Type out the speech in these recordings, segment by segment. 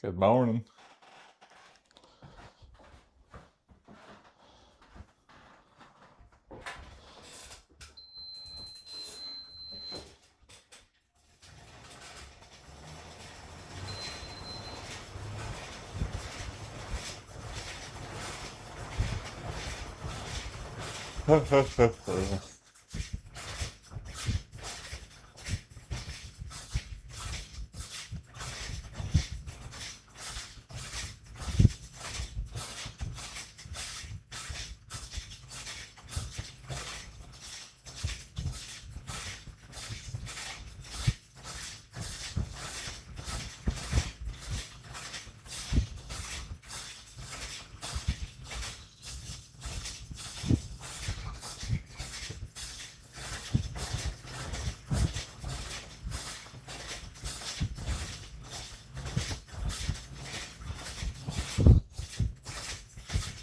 Good morning.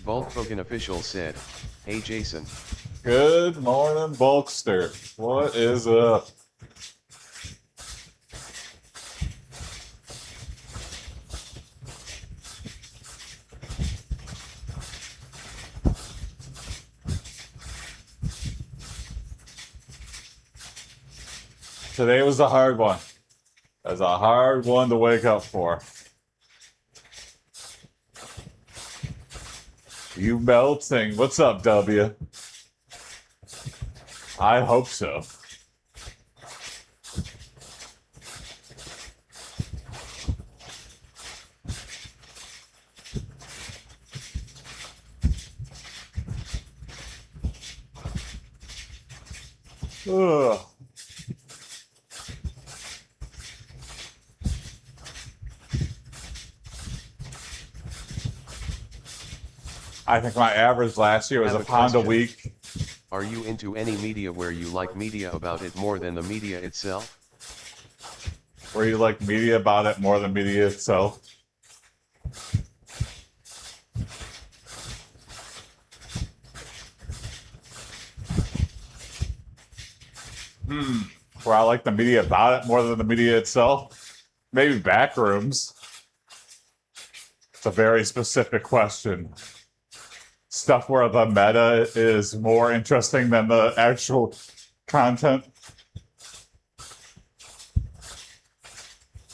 Volkswagen official said, "Hey Jason." Good morning, Bulkster. What is up? Today was a hard one. It was a hard one to wake up for. You melting. What's up, W? I hope so. Ugh. I think my average last year was Have a a pound a question. week. Are you into any media where you like media about it more than the media itself? Where you like media about it more than media itself. Where I like the media about it more than the media itself. Maybe backrooms. It's a very specific question. Stuff where the meta is more interesting than the actual content.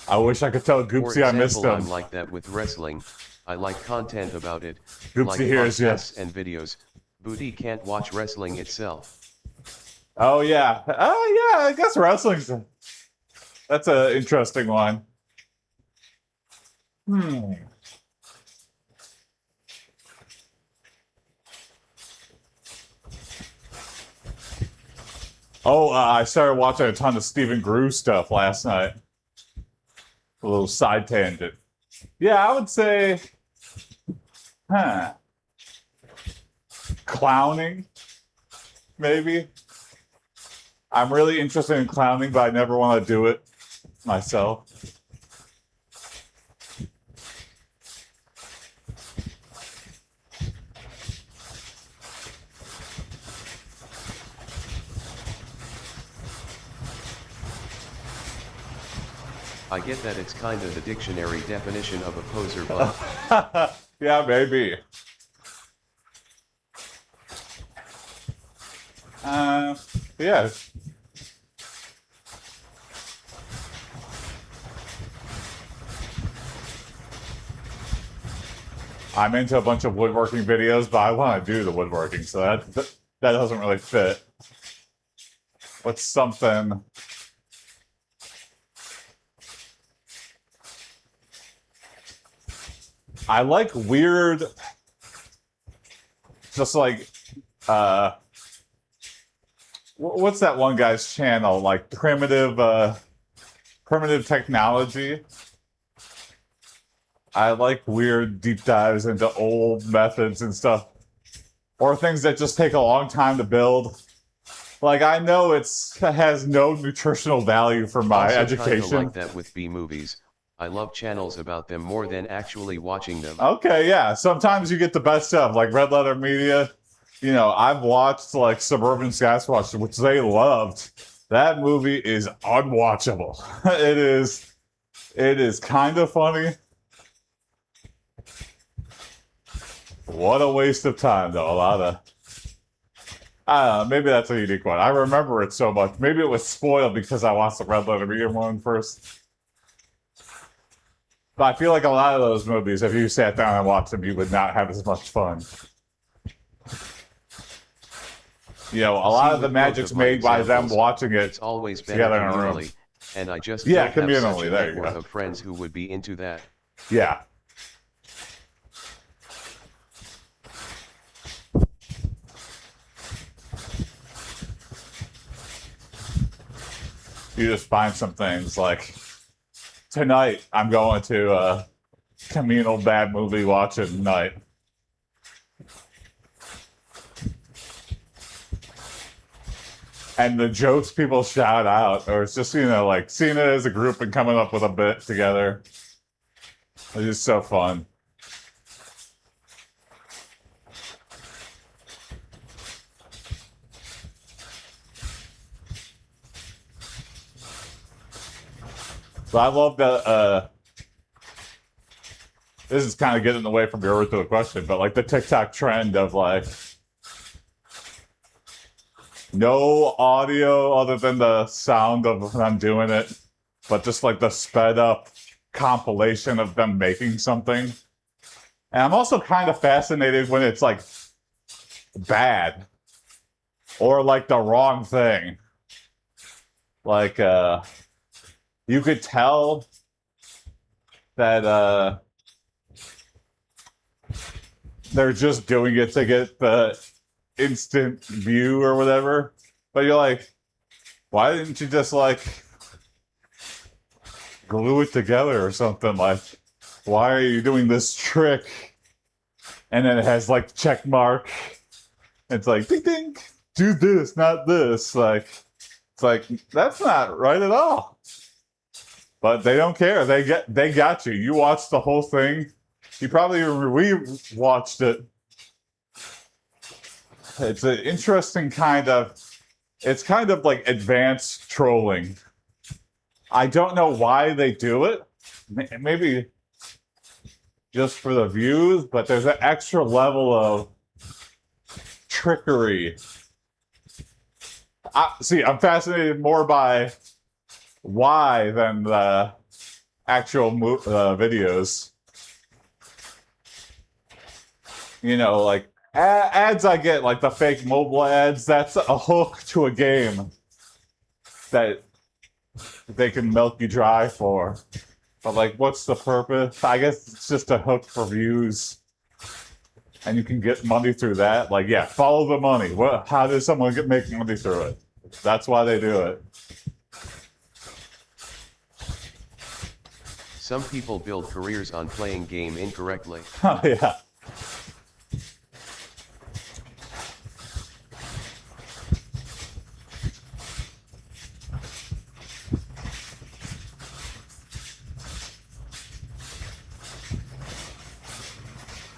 I wish I could tell For Goopsy I missed example, him. I'm like that with wrestling. I like content about it, Goopsy like hears you. podcasts and videos. Booty can't watch wrestling itself. Oh yeah. Oh yeah, I guess wrestling's that's an interesting one. Oh, I started watching a ton of Stephen Grew stuff last night. A little side tangent. Yeah, I would say, clowning, maybe. I'm really interested in clowning, but I never want to do it myself. I get that it's kinda the dictionary definition of a poser, but Yeah, maybe. Yeah. I'm into a bunch of woodworking videos, but I want to do the woodworking, so that doesn't really fit. What's something? I like weird, just like, what's that one guy's channel? Like primitive technology. I like weird deep dives into old methods and stuff, or things that just take a long time to build. Like I know it has no nutritional value for my also education. kinda like that with B-movies. I love channels about them more than actually watching them. Okay, yeah. Sometimes you get the best stuff, like Red Letter Media. You know, I've watched like Suburban Sasquatch, which they loved. That movie is unwatchable. It is kind of funny, What a waste of time, though. A lot of. I don't know, maybe that's a unique one. I remember it so much. Maybe it was spoiled because I watched the Red Letter Media one first. But I feel like a lot of those movies, if you sat down and watched them, you would not have as much fun. You know, a lot of the magic's made by them watching it it's always better together in a room. communally, and I just Yeah, don't have such communally, a there you network go. of friends who would be into that. Yeah. You just find some things like tonight I'm going to a communal bad movie watching night. And the jokes people shout out, or it's just, you know, like seeing it as a group and coming up with a bit together. It's just so fun. So I love that. This is kind of getting away from your original question, but like the TikTok trend of like no audio other than the sound of them doing it, but just like the sped up compilation of them making something. And I'm also kind of fascinated when it's like bad or like the wrong thing. Like, you could tell that they're just doing it to get the instant view or whatever. But you're like, why didn't you just like glue it together or something? Like, why are you doing this trick? And then it has like check mark. It's like ding ding, do this, not this. Like, it's like that's not right at all. But they don't care. They got you. You watched the whole thing. You probably re-watched it. It's an interesting kind of. It's kind of like advanced trolling. I don't know why they do it. Maybe just for the views, but there's an extra level of trickery. I'm fascinated more by why than the actual videos. You know, like ads I get, like the fake mobile ads, that's a hook to a game that they can milk you dry for. But like, what's the purpose? I guess it's just a hook for views. And you can get money through that. Like, yeah, follow the money. How does someone make money through it? That's why they do it. Some people build careers on playing game incorrectly. Oh, yeah.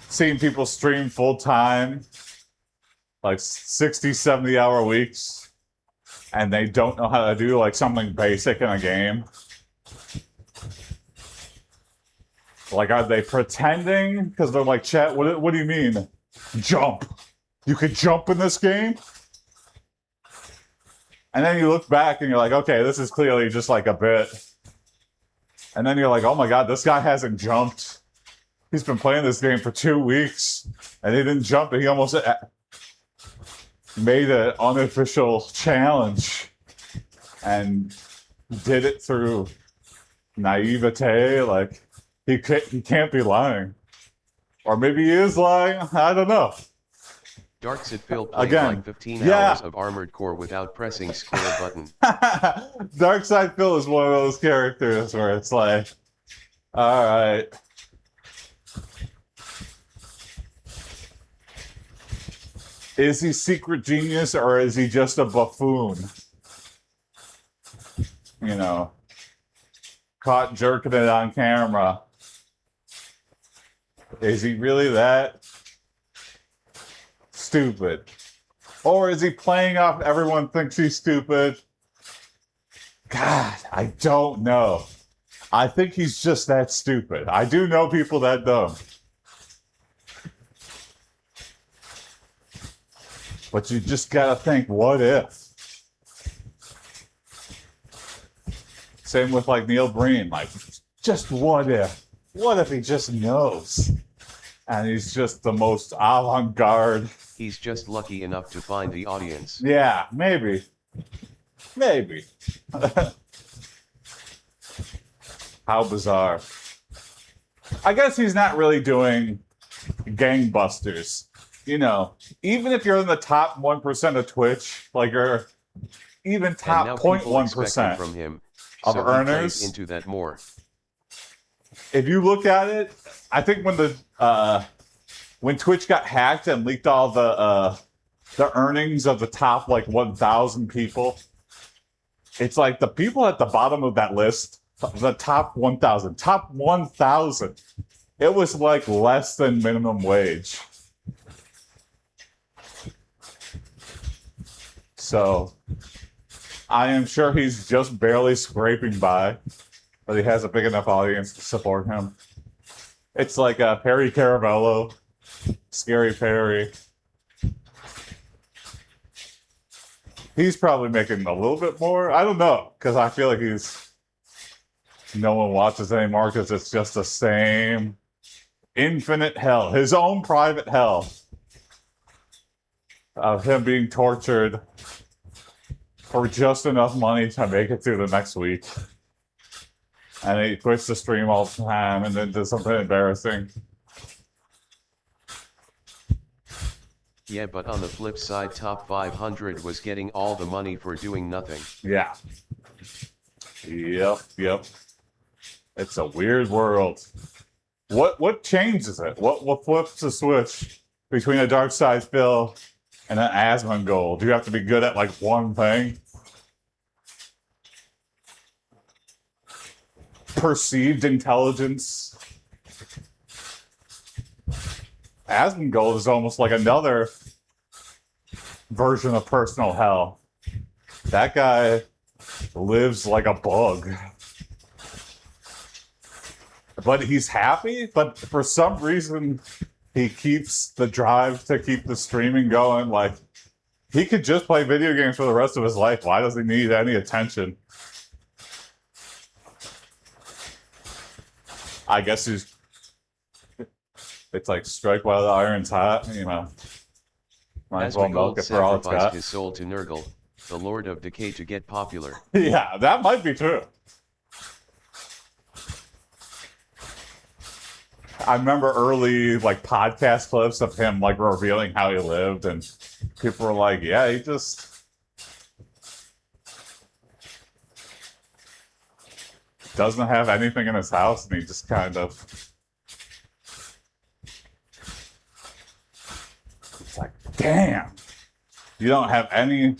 Seeing people stream full time, like 60, 70 hour weeks, and they don't know how to do like something basic in a game. Like, are they pretending? Because they're like, chat, what do you mean? Jump. You could jump in this game? And then you look back and you're like, okay, this is clearly just like a bit. And then you're like, oh my God, this guy hasn't jumped. He's been playing this game for 2 weeks and he didn't jump. And he almost made an unofficial challenge and did it through naivete. Like, he can't be lying. Or maybe he is lying. I don't know. Darksit Phil played Again, like 15 hours of Armored Core without pressing square button. Darkside Phil is one of those characters where it's like, all right. Is he secret genius or is he just a buffoon? You know, caught jerking it on camera. Is he really that stupid? Or is he playing off everyone thinks he's stupid? God, I don't know. I think he's just that stupid. I do know people that dumb. But you just gotta think, what if? Same with like Neil Breen, like, just what if? What if he just knows? And he's just the most avant-garde. He's just lucky enough to find the audience. Yeah, maybe. Maybe. How bizarre. I guess he's not really doing gangbusters. You know, even if you're in the top 1% of Twitch, like you're even top And now people expect 0.1% from him, of so he plays earners. into that more. If you look at it, I think when Twitch got hacked and leaked all the earnings of the top like 1,000 people, it's like the people at the bottom of that list, the top 1,000, it was like less than minimum wage. So I am sure he's just barely scraping by, but he has a big enough audience to support him. It's like Perry Caravello, Scary Perry. He's probably making a little bit more. I don't know, because I feel like no one watches anymore because it's just the same infinite hell, his own private hell of him being tortured for just enough money to make it through the next week. And he quits the stream all the time and then does something embarrassing. Yeah, but on the flip side, top 500 was getting all the money for doing nothing. Yeah. Yep. It's a weird world. What changes it? What flips the switch between a Dark Side Phil and an Asmongold? Do you have to be good at like one thing? Perceived intelligence. Asmongold is almost like another version of personal hell. That guy lives like a bug. But he's happy, but for some reason he keeps the drive to keep the streaming going. Like, he could just play video games for the rest of his life. Why does he need any attention? I guess it's like strike while the iron's hot, you know. Might as well milk it for all it's sacrificed got. his soul to Nurgle, the Lord of Decay, to get popular. Yeah, that might be true. I remember early like podcast clips of him like revealing how he lived, and people were like, yeah, he just doesn't have anything in his house, and he just kind of, it's like, damn, you don't have any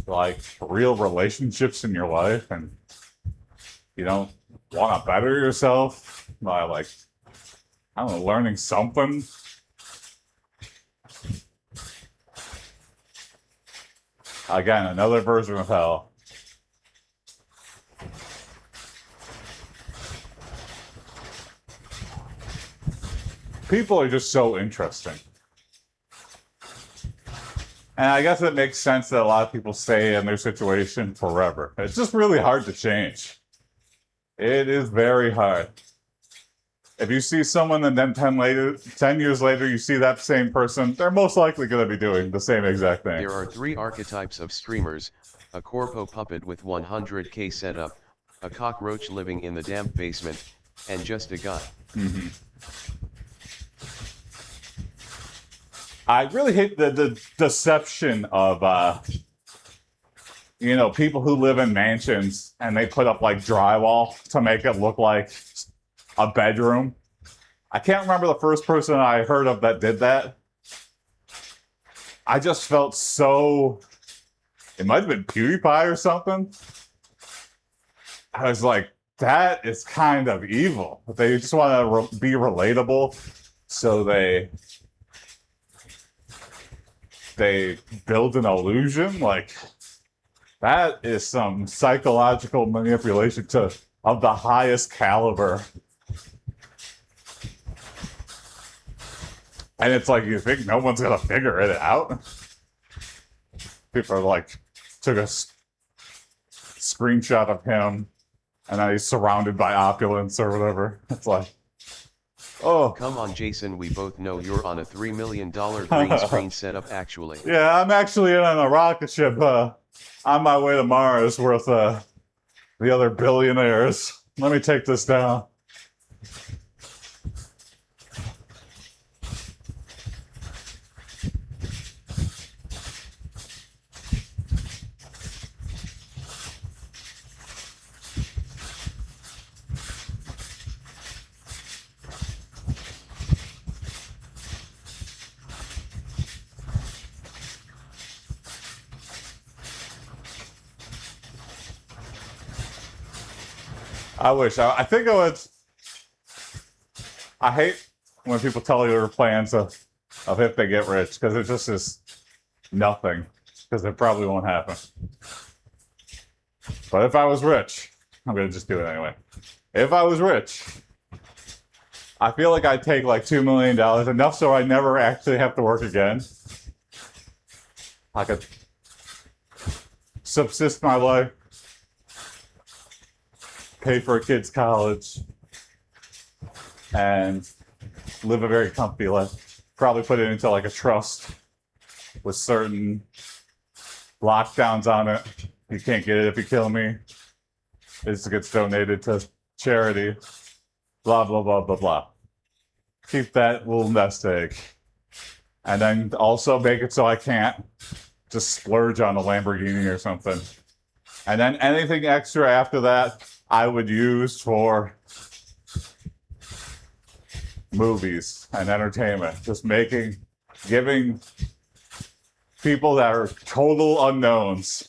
like real relationships in your life, and you don't want to better yourself by like, I don't know, learning something. Again, another version of hell. People are just so interesting. And I guess it makes sense that a lot of people stay in their situation forever. It's just really hard to change. It is very hard. If you see someone and then 10 years later you see that same person, they're most likely going to be doing the same exact thing. There are 3 archetypes of streamers: a corpo puppet with 100k setup, a cockroach living in the damp basement, and just a guy. Mm-hmm. I really hate the deception of, people who live in mansions and they put up like drywall to make it look like a bedroom. I can't remember the first person I heard of that did that. I just felt so, it might have been PewDiePie or something. I was like, that is kind of evil. They just want to be relatable, so they build an illusion. Like, that is some psychological manipulation of the highest caliber. And it's like, you think no one's gonna figure it out? People are like, took a screenshot of him, and now he's surrounded by opulence or whatever. It's like, oh. Come on, Jason, we both know you're on a $3 million green screen setup actually. Yeah, I'm actually in on a rocket ship on my way to Mars with the other billionaires. Let me take this down. I think I would. I hate when people tell you their plans of if they get rich, because it just is nothing, because it probably won't happen. But if I was rich, I'm going to just do it anyway. If I was rich, I feel like I'd take like $2 million, enough so I never actually have to work again. I could subsist my life, pay for a kid's college, and live a very comfy life. Probably put it into like a trust with certain lockdowns on it. You can't get it if you kill me. It gets donated to charity. Blah, blah, blah, blah, blah. Keep that little nest egg. And then also make it so I can't just splurge on a Lamborghini or something. And then anything extra after that, I would use for movies and entertainment. Just giving people that are total unknowns,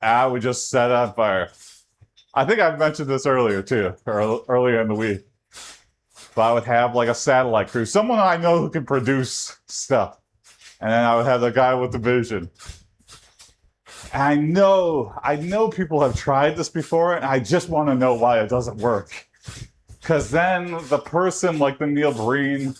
I would just set on fire. I think I've mentioned this earlier too, or earlier in the week. But I would have like a satellite crew, someone I know who can produce stuff. And then I would have the guy with the vision. I know people have tried this before, and I just want to know why it doesn't work. Because then the person like the Neil Breen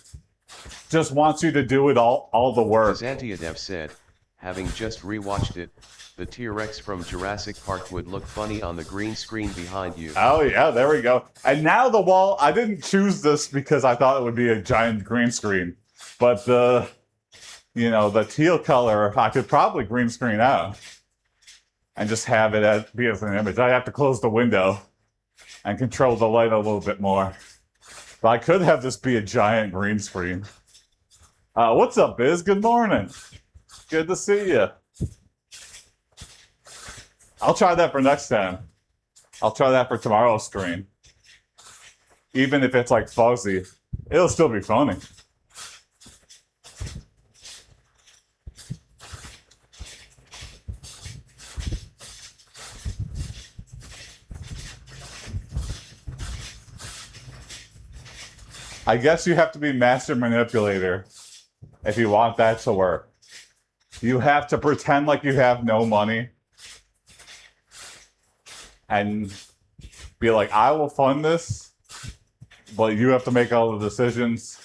just wants you to do it all the work. As Antiedev said, having just rewatched it, the T-Rex from Jurassic Park would look funny on the green screen behind you. Oh yeah, there we go. And now the wall, I didn't choose this because I thought it would be a giant green screen. But the teal color, I could probably green screen out and just have it be as an image. I have to close the window and control the light a little bit more. But I could have this be a giant green screen. What's up, Biz? Good morning. Good to see you. I'll try that for next time. I'll try that for tomorrow's stream. Even if it's like fuzzy, it'll still be funny. I guess you have to be master manipulator if you want that to work. You have to pretend like you have no money and be like, I will fund this, but you have to make all the decisions.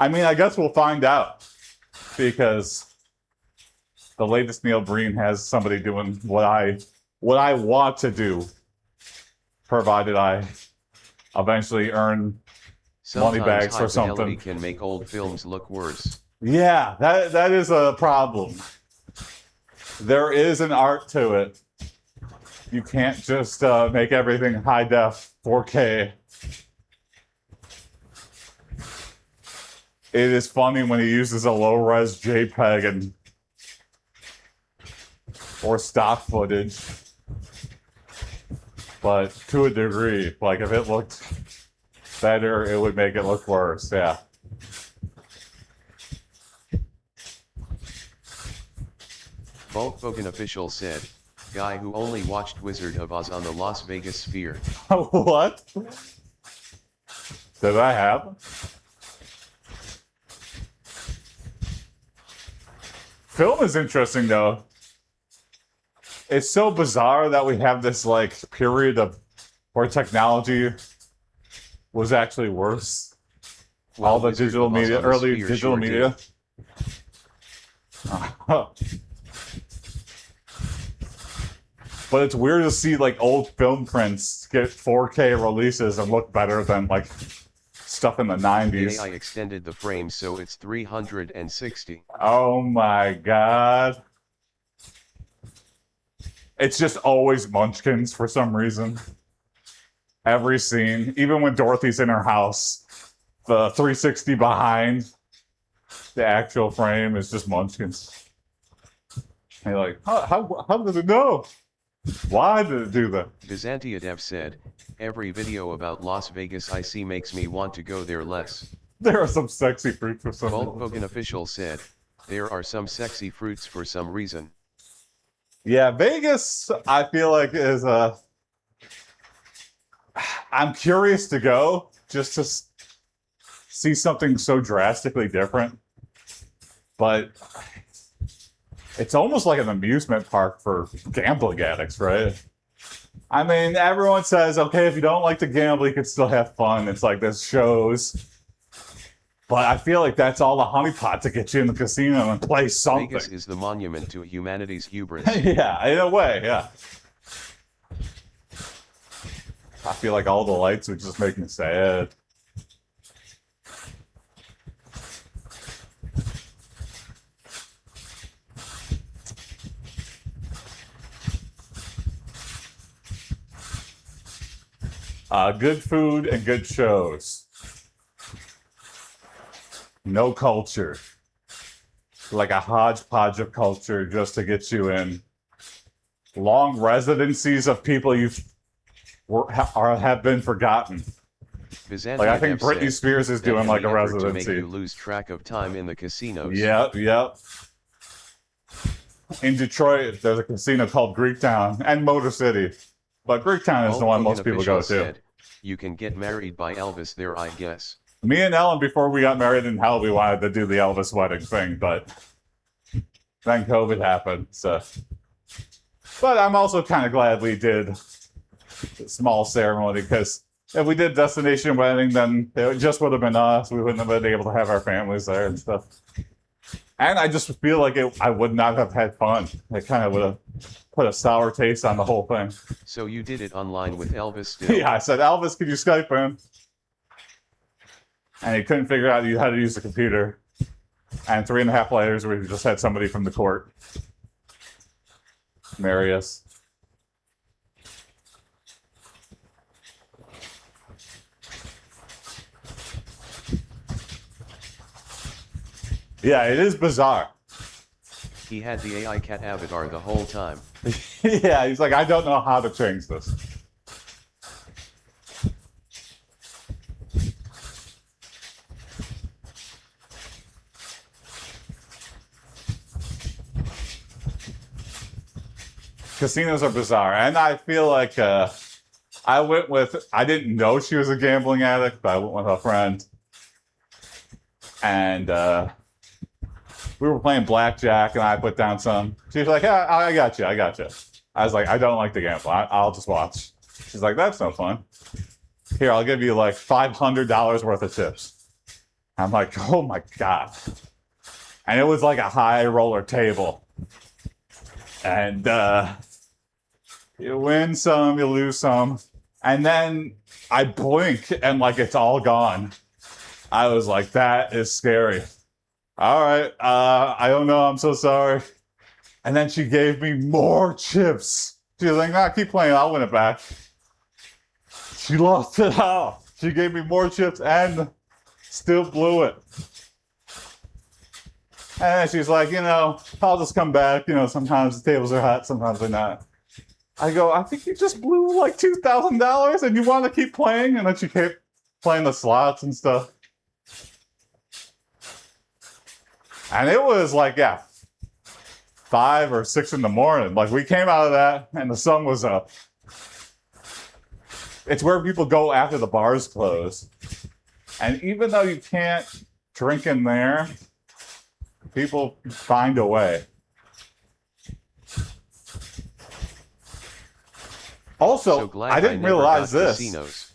I mean, I guess we'll find out, because the latest Neil Breen has somebody doing what I want to do, provided I eventually earn money bags or something. Sometimes high fidelity can make old films look worse. Yeah, that is a problem. There is an art to it. You can't just make everything high def 4K. It is funny when he uses a low res JPEG or stock footage, but to a degree. Like if it looked better, it would make it look worse. Yeah. Volkswagen official said, guy who only watched Wizard of Oz on the Las Vegas Sphere. What? Did I have? Film is interesting though. It's so bizarre that we have this like period of where technology was actually worse all the Wizard digital of Oz media, on the early Sphere digital sure media. But it's weird to see like old film prints get 4K releases and look better than like stuff in the The 90s. AI extended the frame so it's 360. Oh my god. It's just always Munchkins for some reason. Every scene, even when Dorothy's in her house, the 360 behind the actual frame is just Munchkins. And you're like, how did it know? Why did it do that? Byzantiadev said, every video about Las Vegas I see makes me want to go there less. There are some sexy fruits for some reason. Volkswagen official said, there are some sexy fruits for some reason. Yeah, Vegas, I feel like is a. I'm curious to go just to see something so drastically different. But it's almost like an amusement park for gambling addicts, right? I mean, everyone says, okay, if you don't like to gamble, you can still have fun. It's like there's shows. But I feel like that's all the honeypot to get you in the casino and play something. Vegas is the monument to humanity's hubris. Yeah, in a way, yeah. I feel like all the lights would just make me sad. Good food and good shows. No culture. Like a hodgepodge of culture just to get you in. Long residencies of people have been forgotten. Like I think Britney Spears is doing like a residency. To make you lose track of time in the casinos. Yep. In Detroit, there's a casino called Greektown and Motor City. But Greektown is the one most people go to. You can get married by Elvis there, I guess. Me and Ellen, before we got married in hell, we wanted to do the Elvis wedding thing, but then COVID happened, so. But I'm also kind of glad we did a small ceremony, because if we did destination wedding, then it just would have been us. We wouldn't have been able to have our families there and stuff. And I just feel like I would not have had fun. It kind of would have put a sour taste on the whole thing. So you did it online with Elvis still? Yeah, I said, Elvis, could you Skype him? And he couldn't figure out how to use the computer. And 3.5 later, we just had somebody from the court marry us. Yeah, it is bizarre. He had the AI cat avatar the whole time. Yeah, he's like, I don't know how to change this. Casinos are bizarre, and I feel like I didn't know she was a gambling addict, but I went with a friend, and we were playing blackjack, and I put down some. She was like, yeah, I got you. I was like, I don't like to gamble. I'll just watch. She's like, that's no fun. Here, I'll give you like $500 worth of chips. I'm like, oh my God. And it was like a high roller table. And you win some, you lose some. And then I blink and like it's all gone. I was like, that is scary. All right, I don't know, I'm so sorry. And then she gave me more chips. She was like, nah, keep playing, I'll win it back. She lost it all. She gave me more chips and still blew it. And she's like, I'll just come back. Sometimes the tables are hot, sometimes they're not. I go, I think you just blew like $2,000 and you want to keep playing? And then she kept playing the slots and stuff. And it was like, 5 or 6 in the morning. Like we came out of that and the sun was up. It's where people go after the bars close. And even though you can't drink in there, people find a way. Also, I didn't realize this. Casinos.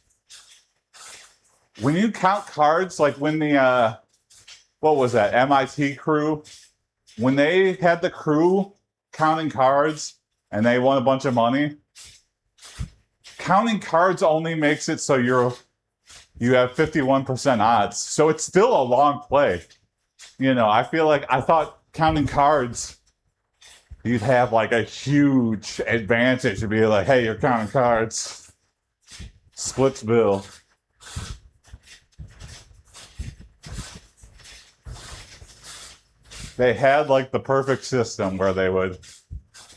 when you count cards, like when the what was that MIT crew, when they had the crew counting cards and they won a bunch of money, counting cards only makes it so you have 51% odds. So it's still a long play. You know, I feel like I thought counting cards, you'd have like a huge advantage to be like, hey, you're counting cards. Splits bill. They had like the perfect system where they would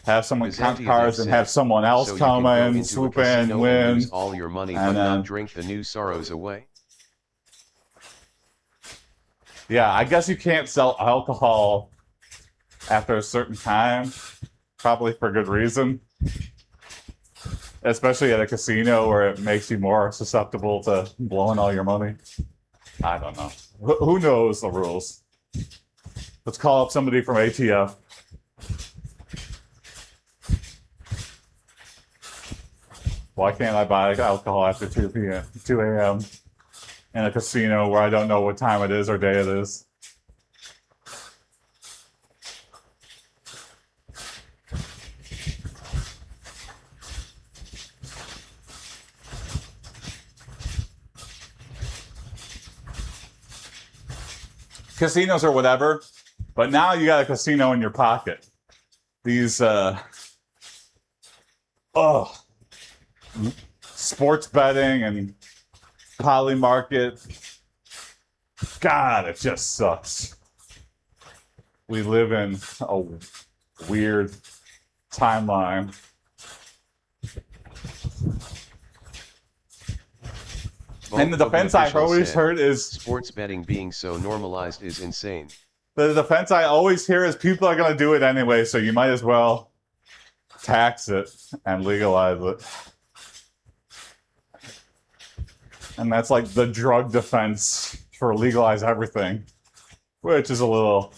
have someone count cards and have someone else come in, swoop in, win, lose all your money, but not drink the new sorrows away. Yeah, I guess you can't sell alcohol after a certain time, probably for good reason. Especially at a casino where it makes you more susceptible to blowing all your money. I don't know. Who knows the rules? Let's call up somebody from ATF. Why can't I buy alcohol after 2 a.m. in a casino where I don't know what time it is or day it is? Casinos or whatever, but now you got a casino in your pocket. These sports betting and poly market. God, it just sucks. We live in a weird timeline. And the defense I've always heard is sports betting being so normalized is insane. The defense I always hear is people are going to do it anyway, so you might as well tax it and legalize it. And that's like the drug defense for legalize everything, which is a little,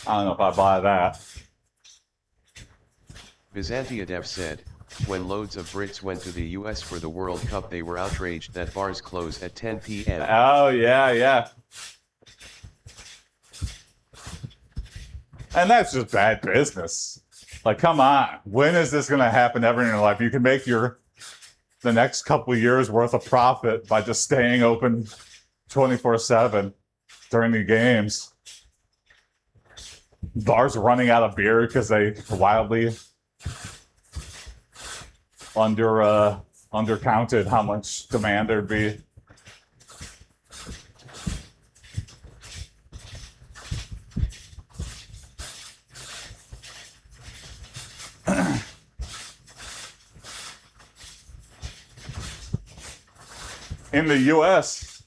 I don't know if I buy that. Byzantiadev said, when loads of Brits went to the US for the World Cup, they were outraged that bars close at 10 p.m. Oh, yeah. And that's just bad business. Like, come on. When is this going to happen ever in your life? You can make the next couple of years worth of profit by just staying open 24/7 during the games. Bars running out of beer because they wildly undercounted how much demand there'd be. In the US,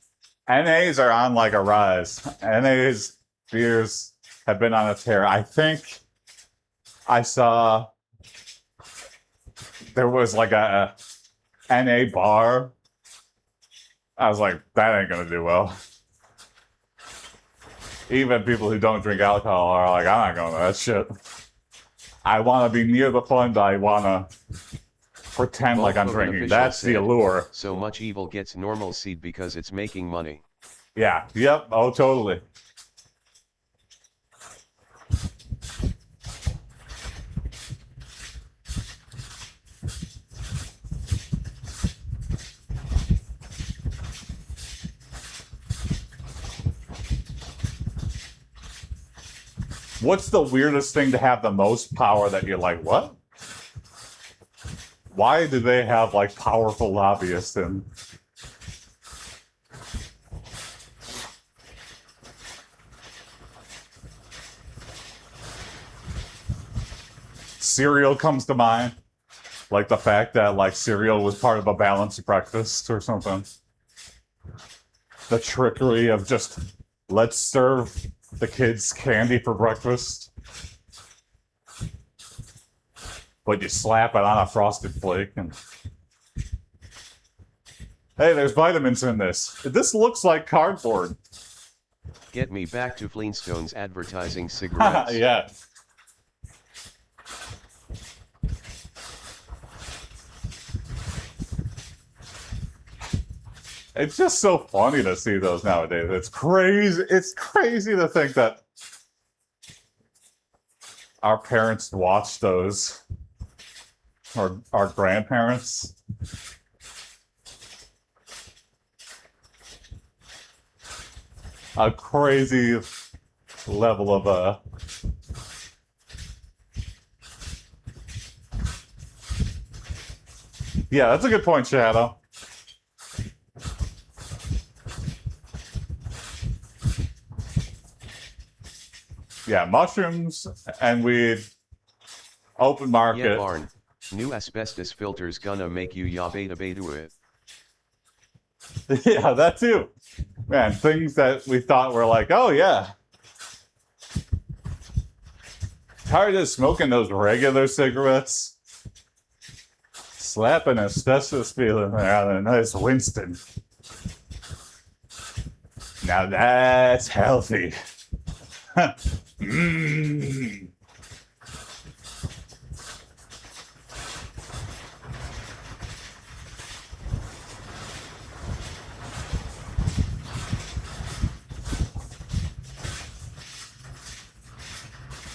NAs are on like a rise. NAs beers have been on a tear. I think I saw there was like a NA bar. I was like, that ain't gonna do well. Even people who don't drink alcohol are like, I'm not going to that shit. I want to be near the fun, but I want to pretend like I'm drinking. That's the allure. So much evil gets normalcy because it's making money. Yeah, yep, oh, totally. What's the weirdest thing to have the most power that you're like, what? Why do they have like powerful lobbyists and cereal comes to mind? Like the fact that like cereal was part of a balanced breakfast or something. The trickery of just let's serve the kids candy for breakfast, but you slap it on a Frosted Flake and hey, there's vitamins in this. This looks like cardboard. Get me back to Flintstones advertising cigarettes. Yeah. It's just so funny to see those nowadays. It's crazy. It's crazy to think that our parents watched those, or our grandparents. A crazy level of yeah, that's a good point, Shadow. Yeah, mushrooms and weed, open Yeah, market. Barn. New asbestos filters gonna make you ya beta beta it. Yeah, that too. Man, things that we thought were like, oh yeah. Tired of smoking those regular cigarettes. Slapping asbestos feeling out of a nice Winston. Now that's healthy. Mm.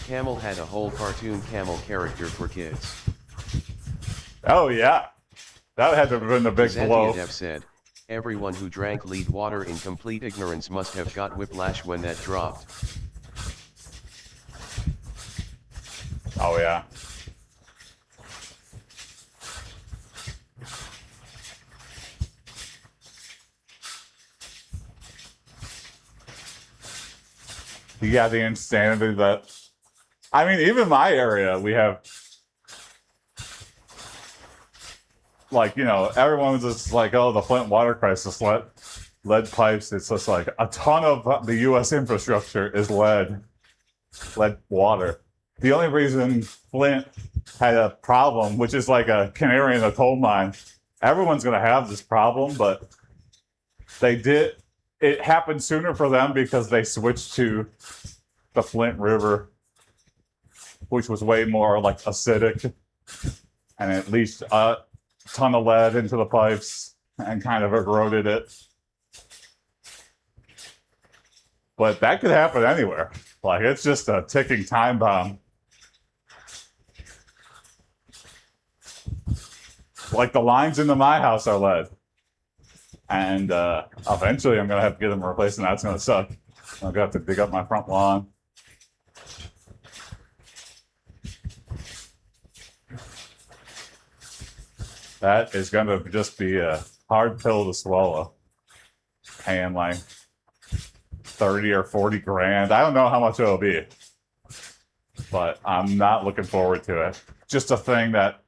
Camel had a whole cartoon camel character for kids. Oh yeah, that had to have been a big blow. Xanthiadev said, everyone who drank lead water in complete ignorance must have got whiplash when that dropped. Oh yeah. You got the insanity that, I mean, even my area, we have, like, you know, everyone's just like, oh, the Flint water crisis, lead pipes. It's just like a ton of the U.S. infrastructure is lead water. The only reason Flint had a problem, which is like a canary in a coal mine, everyone's going to have this problem, but it happened sooner for them because they switched to the Flint River, which was way more like acidic and at least a ton of lead into the pipes and kind of eroded it. But that could happen anywhere. Like, it's just a ticking time bomb. Like, the lines into my house are lead. And eventually I'm going to have to get them replaced, and that's going to suck. I'm going to have to dig up my front lawn. That is going to just be a hard pill to swallow. Paying like 30 or 40 grand. I don't know how much it'll be, but I'm not looking forward to it. Just a thing that,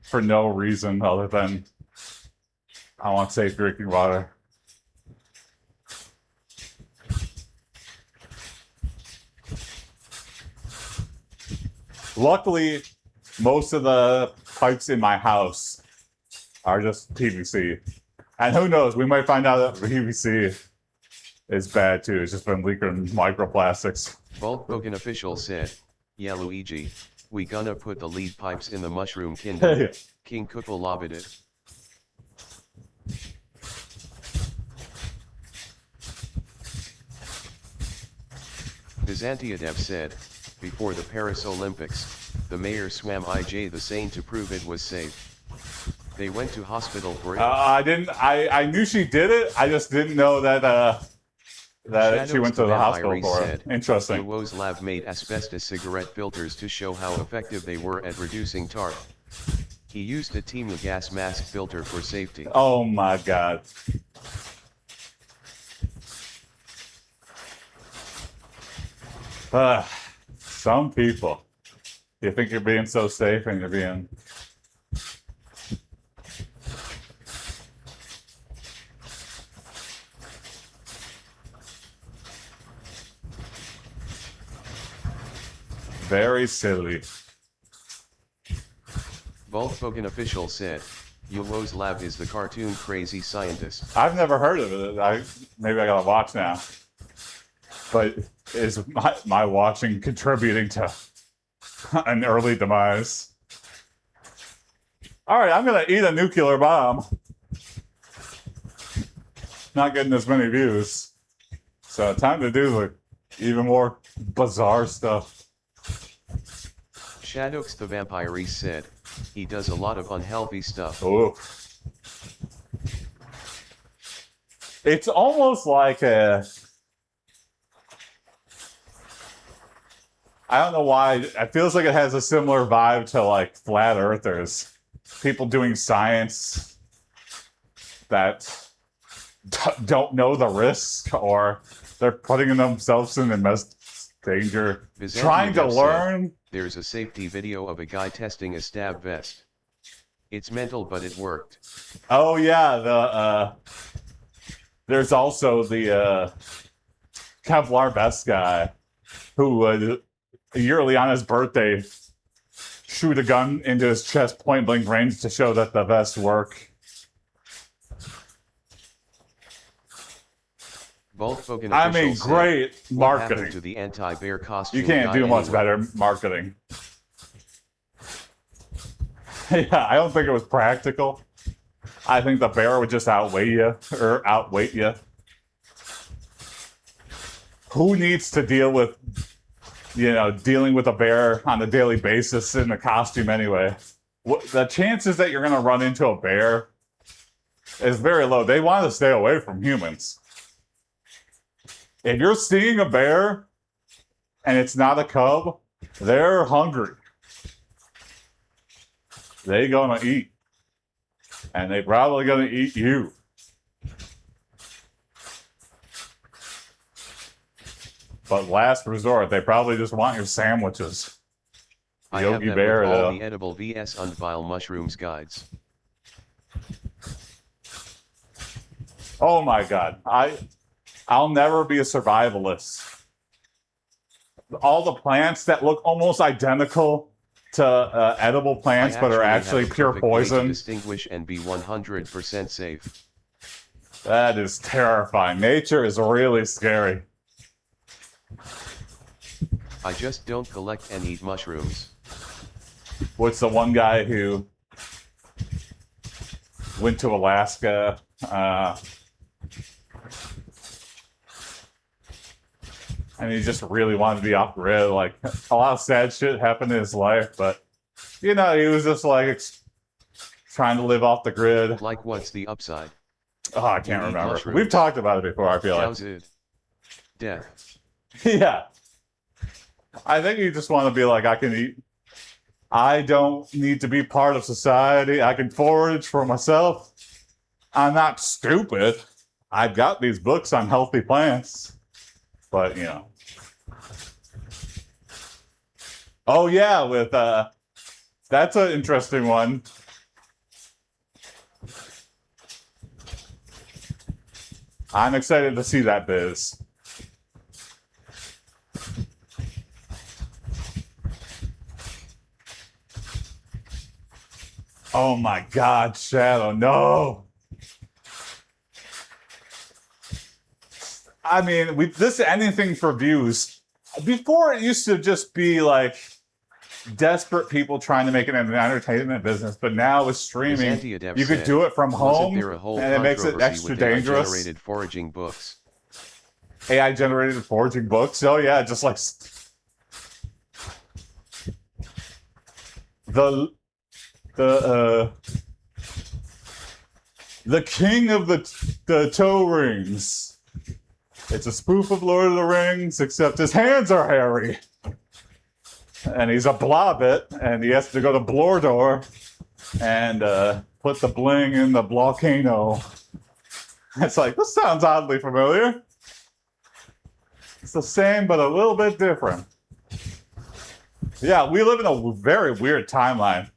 for no reason other than I want safe drinking water. Luckily, most of the pipes in my house are just PVC. And who knows, we might find out that PVC is bad too. It's just been leaking microplastics. Volkswagen official said, yeah Luigi, we gonna put the lead pipes in the mushroom kingdom. King Koopa lobbed it. Byzantiadev said, before the Paris Olympics, the mayor swam IJ the Seine to prove it was safe. They went to hospital for it. I knew she did it. I just didn't know that she went to the hospital for it. Interesting. The Woes Lab made asbestos cigarette filters to show how effective they were at reducing tar. He used a Timu gas mask filter for safety. Oh my god. Some people. You think you're being so safe and you're being... very silly. Volkswagen official said, Yowo's Lab is the cartoon crazy scientist. I've never heard of it. Maybe I gotta watch now. But is my watching contributing to an early demise? All right, I'm gonna eat a nuclear bomb. not getting as many views. So time to do like even more bizarre stuff. Shadox the Vampire said, he does a lot of unhealthy stuff. Ooh. It's almost like I don't know why. It feels like it has a similar vibe to like flat earthers. People doing science that don't know the risk, or they're putting themselves in immense danger. Byzantium Trying to said, learn. There's a safety video of a guy testing a stab vest. It's mental, but it worked. Oh yeah, there's also the Kevlar vest guy who would yearly on his birthday shoot a gun into his chest point blank range to show that the vests work. Volkswagen I official mean, said, great what happened marketing. to the anti-bear costume You can't guy do much anyway? better marketing. Yeah, I don't think it was practical. I think the bear would just outweigh you or outweight you. Who needs to deal with, dealing with a bear on a daily basis in a costume anyway? The chances that you're going to run into a bear is very low. They want to stay away from humans. If you're seeing a bear and it's not a cub, they're hungry. They're gonna eat. And they're probably gonna eat you. But last resort, they probably just want your sandwiches. I have Yogi them Bear, with all though. the edible vs unvile mushrooms guides. Oh my god. I'll never be a survivalist. All the plants that look almost identical to edible plants, but are actually have a pure perfect way to poison. distinguish and be 100% safe. That is terrifying. Nature is really scary. I just don't collect and eat mushrooms. What's the one guy who went to Alaska? And he just really wanted to be off grid. Like, a lot of sad shit happened in his life, but he was just like trying to live off the grid. Like, what's the upside? Oh, I can't eat remember. mushrooms. We've talked about it before, I feel like. How's it? Death. Yeah. I think you just want to be like, I can eat. I don't need to be part of society. I can forage for myself. I'm not stupid. I've got these books on healthy plants. But, Oh, yeah, with, that's an interesting one. I'm excited to see that biz. Oh my God, Shadow, no. I mean, this anything for views. Before it used to just be like desperate people trying to make it an entertainment business, but now with streaming, you could do it from home, there a whole and it makes it extra with dangerous. AI-generated foraging books. AI-generated foraging books. Oh yeah, just like the king of the toe rings. It's a spoof of Lord of the Rings, except his hands are hairy. And he's a blobbit, and he has to go to Blordor and put the bling in the volcano. It's like, this sounds oddly familiar. It's the same, but a little bit different. Yeah, we live in a very weird timeline.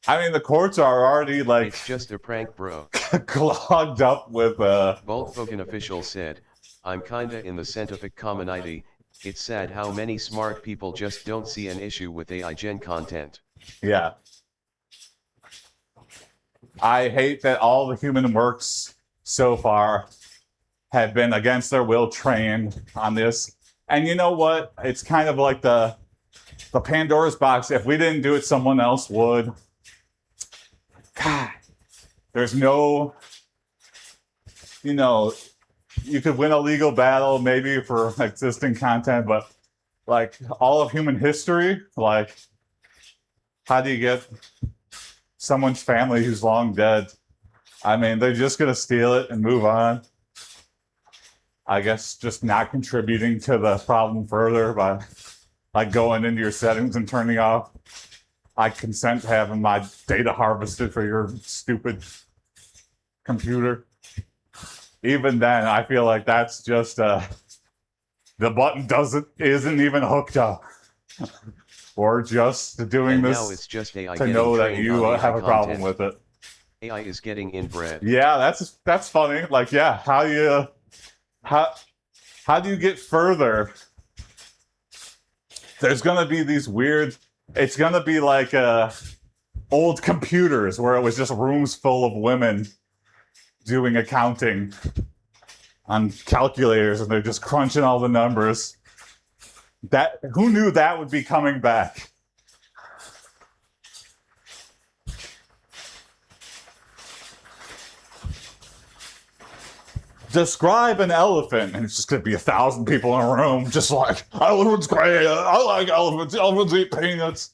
I mean, the courts are already like... It's just a prank, bro. clogged up with... Volkswagen official said, I'm kinda in the scientific community. It's sad how many smart people just don't see an issue with AI gen content. Yeah. I hate that all the human works so far have been against their will trained on this. And you know what? It's kind of like the Pandora's box. If we didn't do it, someone else would. God, there's no you know, you could win a legal battle maybe for existing content, but like all of human history, like how do you get someone's family who's long dead? I mean, they're just gonna steal it and move on. I guess just not contributing to the problem further by like going into your settings and turning off. I consent to having my data harvested for your stupid computer. Even then, I feel like that's just the button isn't even hooked up. Or just doing And this now it's just AI to getting know that trained you on AI have a problem content. with it. AI is getting inbred. Yeah, that's funny. Like, yeah, how do you get further? There's gonna be these weird. It's gonna be like old computers where it was just rooms full of women doing accounting on calculators, and they're just crunching all the numbers. That who knew that would be coming back? Describe an elephant, and it's just gonna be 1,000 people in a room, just like elephant's great. I like elephants. Elephants eat peanuts.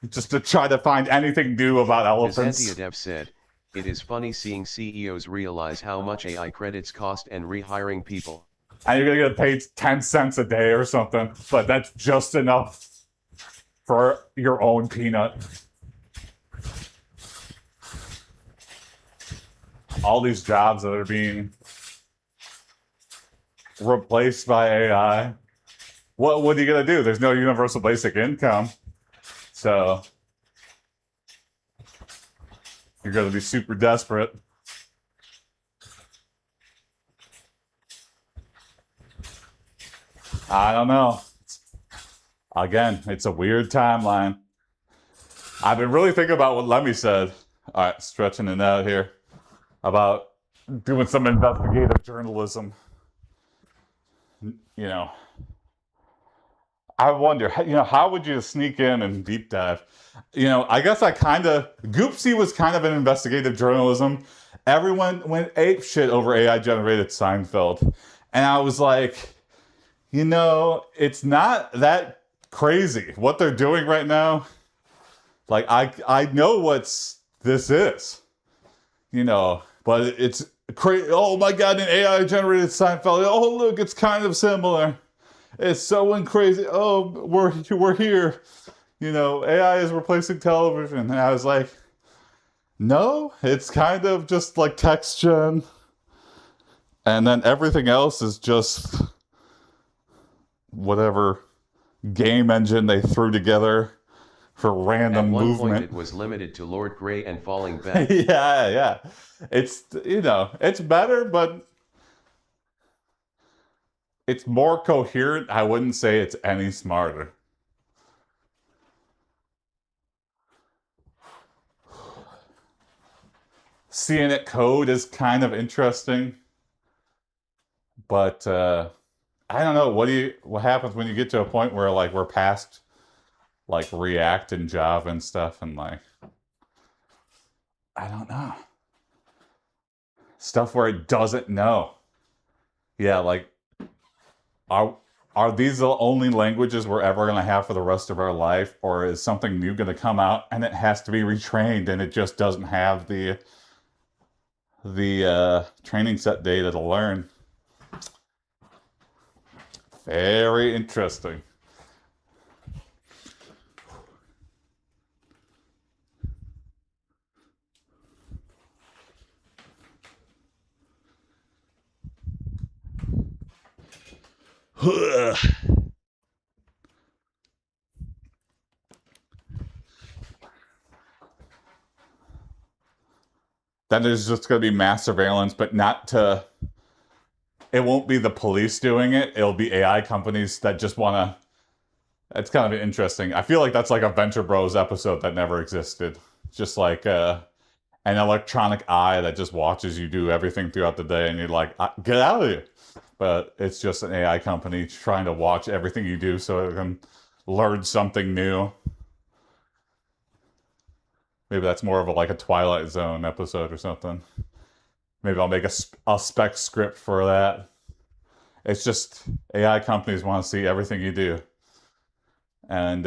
Just to try to find anything new about As elephants. Antiedev said, it is funny seeing CEOs realize how much AI credits cost and rehiring people. And you're gonna get paid 10 cents a day or something, but that's just enough for your own peanut. All these jobs that are being replaced by AI. What are you gonna do? There's no universal basic income, so you're gonna be super desperate. I don't know. Again, it's a weird timeline. I've been really thinking about what Lemmy said. All right, stretching it out here about doing some investigative journalism. You know, I wonder, how would you sneak in and deep dive? I guess Goopsie was kind of an investigative journalism. Everyone went ape shit over AI generated Seinfeld. And I was like, it's not that crazy. What they're doing right now, like, I know this is, but it's crazy. Oh my God, an AI generated Seinfeld. Oh, look, it's kind of similar. It's so crazy. Oh, we're here. AI is replacing television. And I was like, no, it's kind of just like text gen. And then everything else is just whatever game engine they threw together for random movement. At one point it was limited to Lord Grey and Falling Back. Yeah. It's, it's better, but it's more coherent. I wouldn't say it's any smarter. Seeing it code is kind of interesting, but I don't know. What happens when you get to a point where like we're past like React and Java and stuff, and like I don't know, stuff where it doesn't know. Yeah, like are these the only languages we're ever going to have for the rest of our life, or is something new going to come out and it has to be retrained and it just doesn't have the training set data to learn? Very interesting. Then there's just going to be mass surveillance, but it won't be the police doing it. It'll be AI companies that just want to. It's kind of interesting. I feel like that's like a Venture Bros episode that never existed. Just like an electronic eye that just watches you do everything throughout the day, and you're like, get out of here. But it's just an AI company trying to watch everything you do so it can learn something new. Maybe that's more of like a Twilight Zone episode or something. Maybe I'll make a spec script for that. It's just AI companies want to see everything you do. And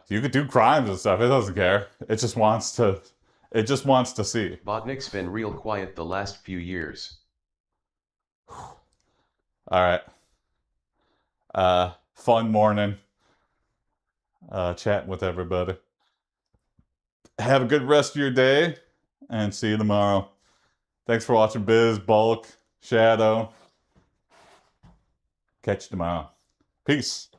you could do crimes and stuff. It doesn't care. It just wants to see. Botnik's been real quiet the last few years. All right. Fun morning. Chatting with everybody. Have a good rest of your day and see you tomorrow. Thanks for watching Biz, Bulk, Shadow. Catch you tomorrow. Peace.